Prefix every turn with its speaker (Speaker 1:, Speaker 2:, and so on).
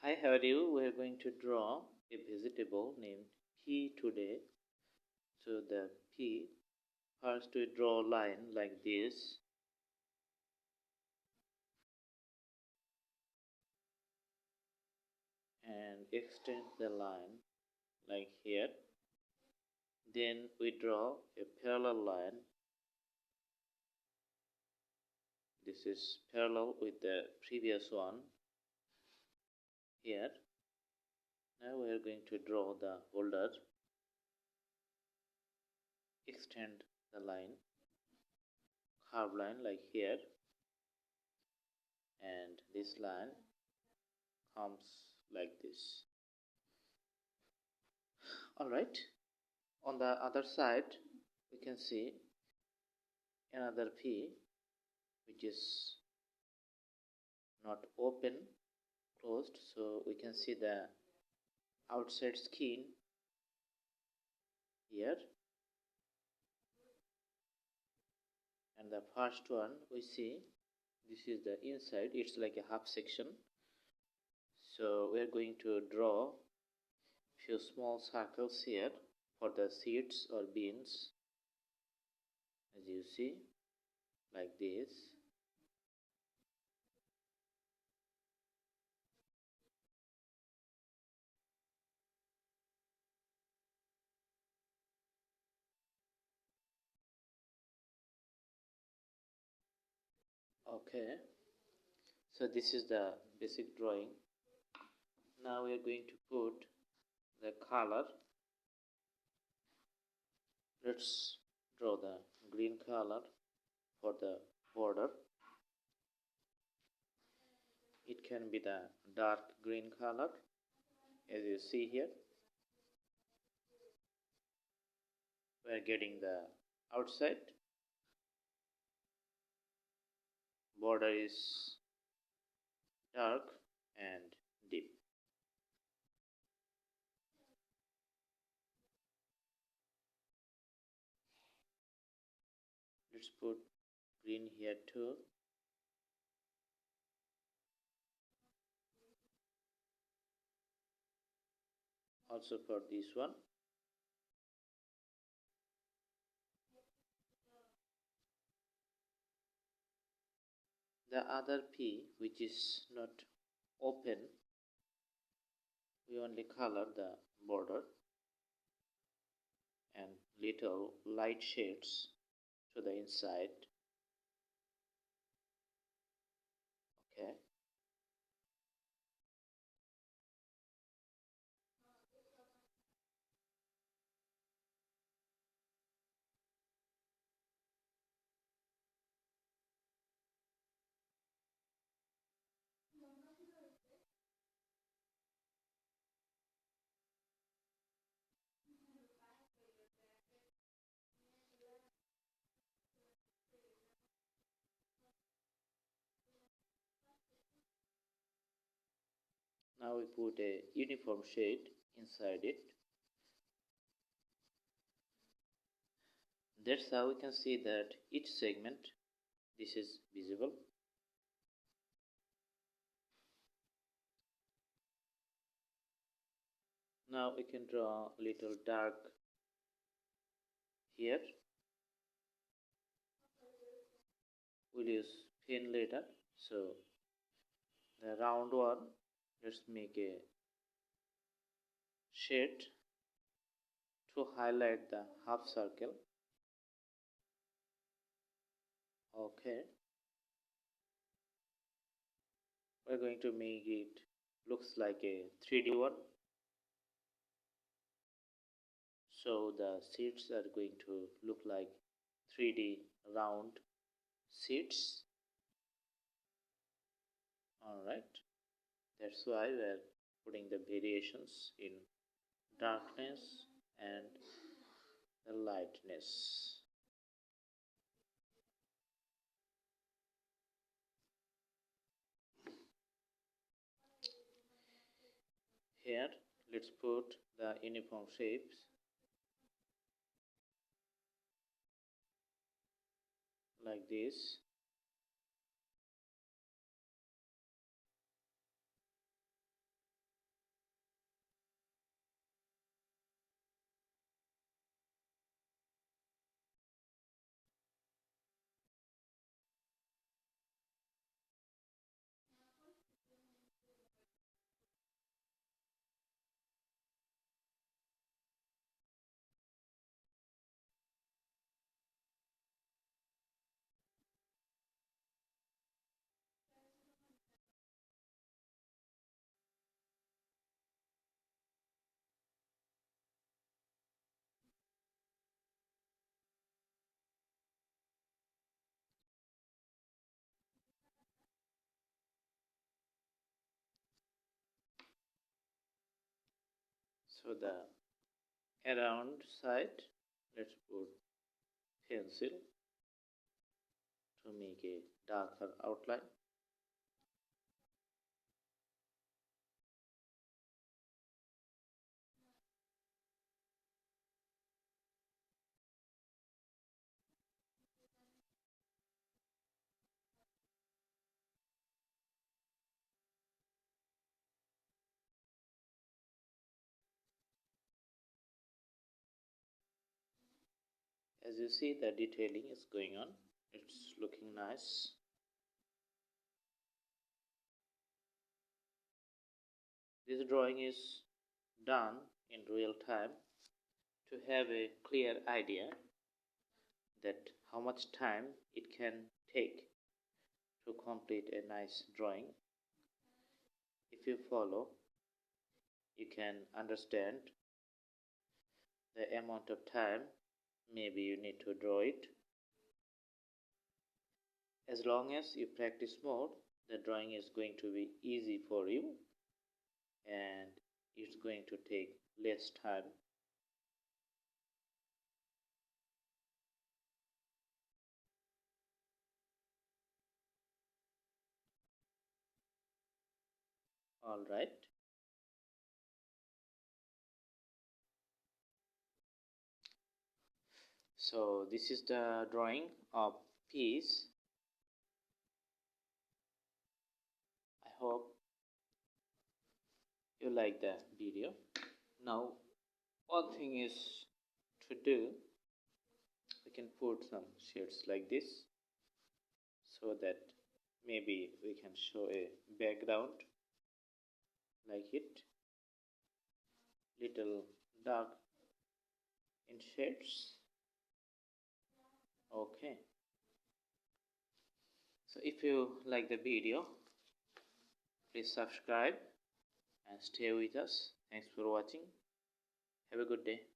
Speaker 1: Hi, how are you? We are going to draw a vegetable named pea today. So the pea, first we draw a line like this and extend the line like here. Then we draw a parallel line. This is parallel with the previous one here. Now we are going to draw the holder. Extend the line, curved line like here, and this line comes like this. Alright, on the other side we can see another pea which is not open, closed, so we can see the outside skin here, and the first one we see this is the inside. It's like a half section, so we are going to draw few small circles here for the seeds or beans, as you see, like this. Okay, so this is the basic drawing. Now we are going to put the color. Let's draw the green color for the border. It can be the dark green color, as you see here. We are getting the outside. Border is dark and deep. Let's put green here too. Also for this one. The other P, which is not open, we only color the border and little light shades to the inside. Okay. Now we put a uniform shade inside it. That's how we can see that each segment, this is visible. Now we can draw a little dark here. We'll use pen later. So the round one, let's make a shade to highlight the half circle. Okay. We're going to make it looks like a 3D one. So the seeds are going to look like 3D round seeds. Alright, that's why we're putting the variations in darkness and the lightness. Here, let's put the uniform shapes. Like this. So the around side, let's put pencil to make a darker outline. As you see, the detailing is going on. It's looking nice. This drawing is done in real time to have a clear idea that how much time it can take to complete a nice drawing. If you follow, you can understand the amount of time maybe you need to draw it. As long as you practice more, the drawing is going to be easy for you and it's going to take less time. Alright. So this is the drawing of peas. I hope you like the video. Now one thing is to do, we can put some shades like this so that maybe we can show a background like it, little dark in shades. Okay, so if you like the video, please subscribe and stay with us. Thanks for watching. Have a good day.